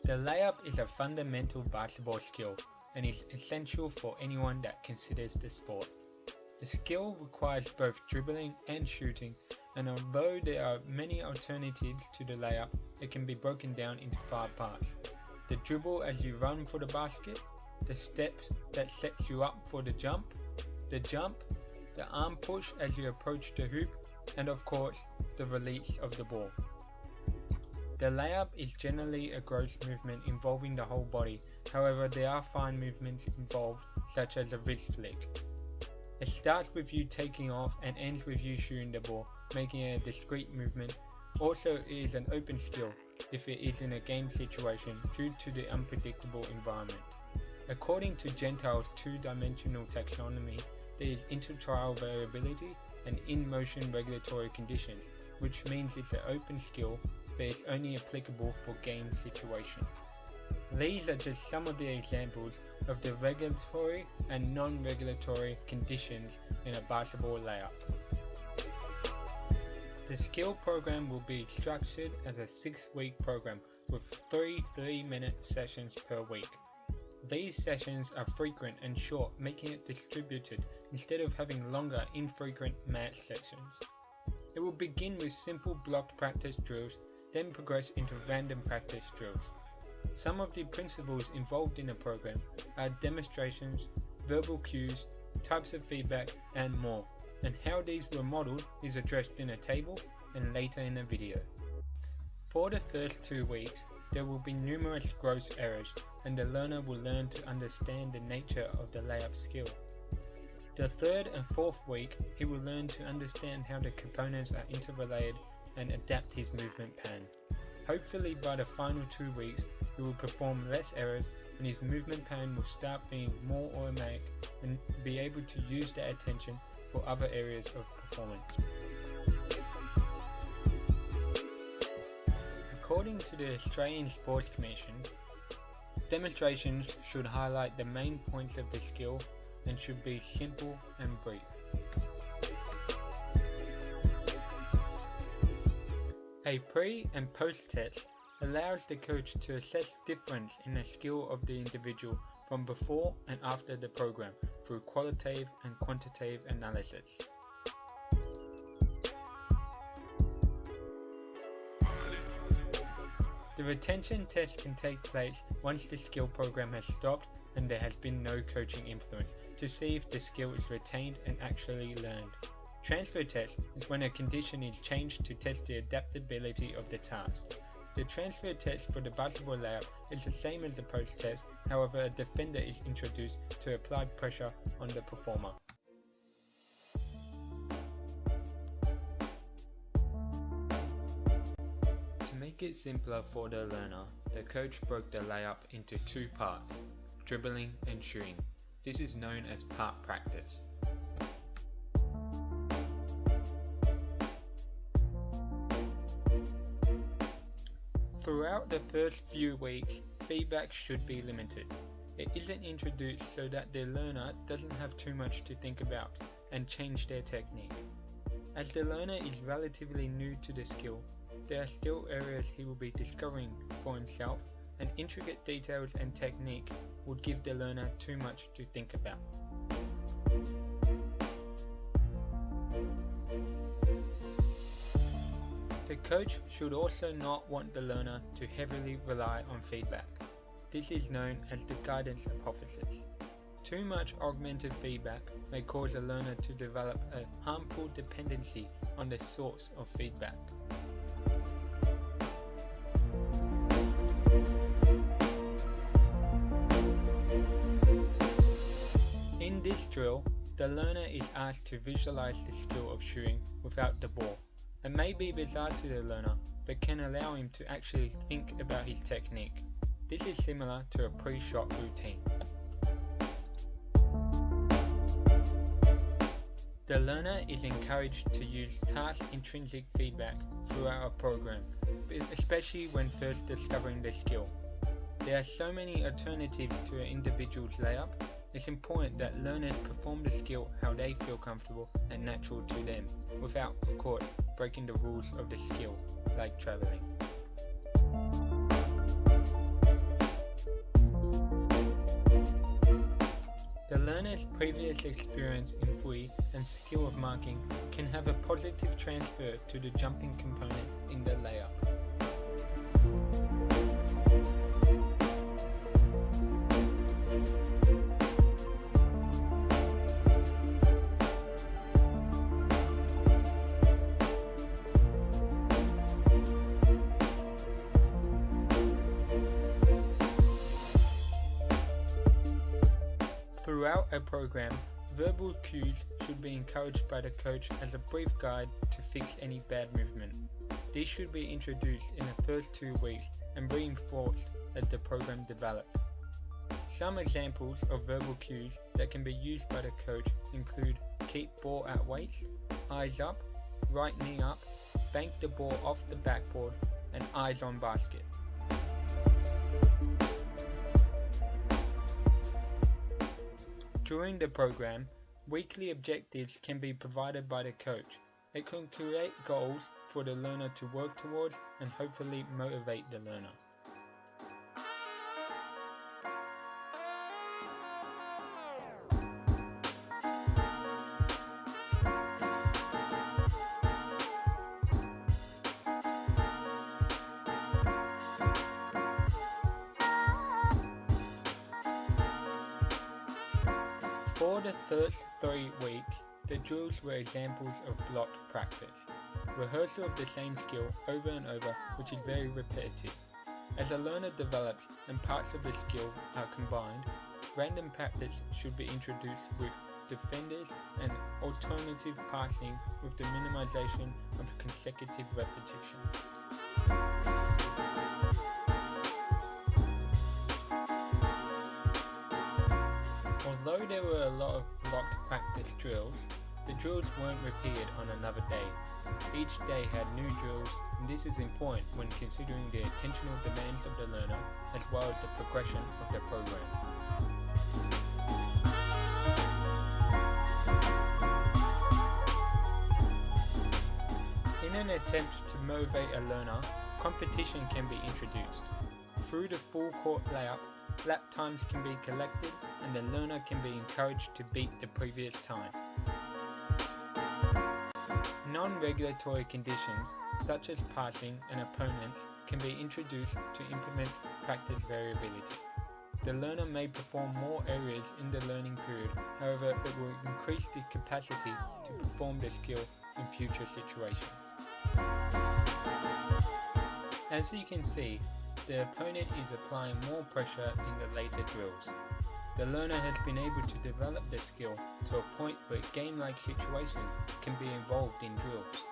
The layup is a fundamental basketball skill and is essential for anyone that considers the sport. The skill requires both dribbling and shooting, and although there are many alternatives to the layup, it can be broken down into 5 parts. The dribble as you run for the basket, the step that sets you up for the jump, the arm push as you approach the hoop, and of course, the release of the ball. The layup is generally a gross movement involving the whole body, however there are fine movements involved such as a wrist flick. It starts with you taking off and ends with you shooting the ball, making it a discrete movement. Also it is an open skill if it is in a game situation due to the unpredictable environment. According to Gentile's two-dimensional taxonomy, there is intertrial variability and in-motion regulatory conditions, which means it's an open skill but it's only applicable for game situations. These are just some of the examples of the regulatory and non-regulatory conditions in a basketball layup. The skill program will be structured as a 6-week program with 3 3-minute sessions per week. These sessions are frequent and short, making it distributed instead of having longer, infrequent match sessions. It will begin with simple blocked practice drills, then progress into random practice drills. Some of the principles involved in the program are demonstrations, verbal cues, types of feedback, and more, and how these were modeled is addressed in a table and later in a video. For the first 2 weeks, there will be numerous gross errors, and the learner will learn to understand the nature of the layup skill. The 3rd and 4th week, he will learn to understand how the components are interrelated and adapt his movement pattern. Hopefully by the final 2 weeks, he will perform less errors and his movement pattern will start being more automatic and be able to use that attention for other areas of performance. According to the Australian Sports Commission, demonstrations should highlight the main points of the skill and should be simple and brief. A pre and post test allows the coach to assess difference in the skill of the individual from before and after the program through qualitative and quantitative analysis. The retention test can take place once the skill program has stopped and there has been no coaching influence to see if the skill is retained and actually learned. Transfer test is when a condition is changed to test the adaptability of the task. The transfer test for the basketball layup is the same as the post test, however a defender is introduced to apply pressure on the performer. To make it simpler for the learner, the coach broke the layup into 2 parts, dribbling and shooting. This is known as part practice. Throughout the first few weeks, feedback should be limited. It isn't introduced so that the learner doesn't have too much to think about and change their technique. As the learner is relatively new to the skill, there are still areas he will be discovering for himself, and intricate details and technique would give the learner too much to think about. The coach should also not want the learner to heavily rely on feedback. This is known as the guidance hypothesis. Too much augmented feedback may cause a learner to develop a harmful dependency on the source of feedback. In this drill, the learner is asked to visualize the skill of shooting without the ball. It may be bizarre to the learner, but can allow him to actually think about his technique. This is similar to a pre-shot routine. The learner is encouraged to use task intrinsic feedback throughout a program, especially when first discovering the skill. There are so many alternatives to an individual's layup. It's important that learners perform the skill how they feel comfortable and natural to them, without, of course, breaking the rules of the skill, like traveling. The learner's previous experience in FUI and skill of marking can have a positive transfer to the jumping component in the layup. Throughout a program, verbal cues should be encouraged by the coach as a brief guide to fix any bad movement. These should be introduced in the first 2 weeks and reinforced as the program developed. Some examples of verbal cues that can be used by the coach include keep ball at waist, eyes up, right knee up, bank the ball off the backboard, and eyes on basket. During the program, weekly objectives can be provided by the coach. It can create goals for the learner to work towards and hopefully motivate the learner. For the first 3 weeks, the drills were examples of blocked practice, rehearsal of the same skill over and over, which is very repetitive. As a learner develops and parts of the skill are combined, random practice should be introduced with defenders and alternative passing with the minimization of consecutive repetitions. Although there were a lot of blocked practice drills, the drills weren't repeated on another day. Each day had new drills, and this is important when considering the attentional demands of the learner as well as the progression of the program. In an attempt to motivate a learner, competition can be introduced. Through the full court layup, lap times can be collected and the learner can be encouraged to beat the previous time. Non-regulatory conditions, such as passing and opponents, can be introduced to implement practice variability. The learner may perform more areas in the learning period, however it will increase the capacity to perform the skill in future situations. As you can see, the opponent is applying more pressure in the later drills. The learner has been able to develop the skill to a point where game-like situations can be involved in drills.